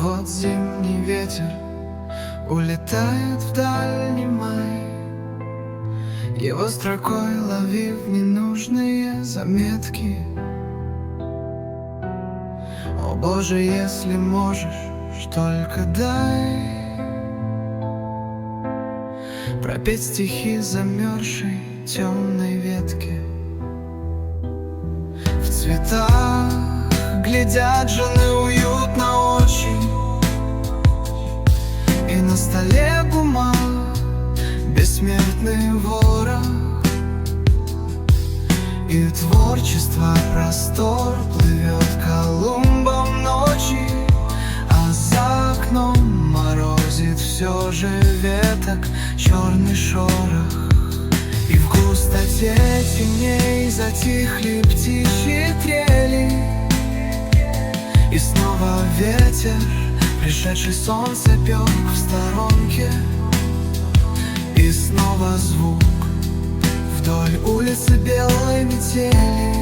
Вот зимний ветер улетает в дальний май, его строкой ловив ненужные заметки. О Боже, если можешь, только дай пропеть стихи замерзшей темной ветки. В цветах глядят жены уютно очень, и на столе бумаг бессмертный ворох, и творчество простор плывет Колумбом ночи, а за окном морозит все же веток черный шорох. И в густоте теней затихли птичьи трели, и снова ветер, пришедший солнце пек в сторонке, и снова звук вдоль улицы белой метели,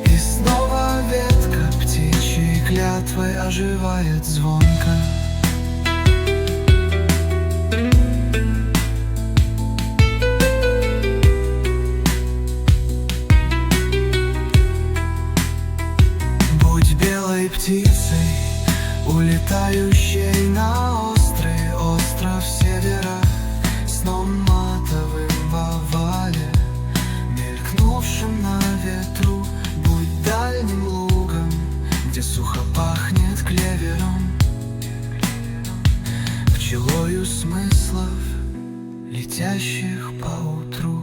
и снова ветка птичьей клятвой оживает звонко. Будь белой птицей, улетающей на острый остров севера, сном матовым в овале, мелькнувшим на ветру. Будь дальним лугом, где сухо пахнет клевером, пчелою смыслов, летящих поутру.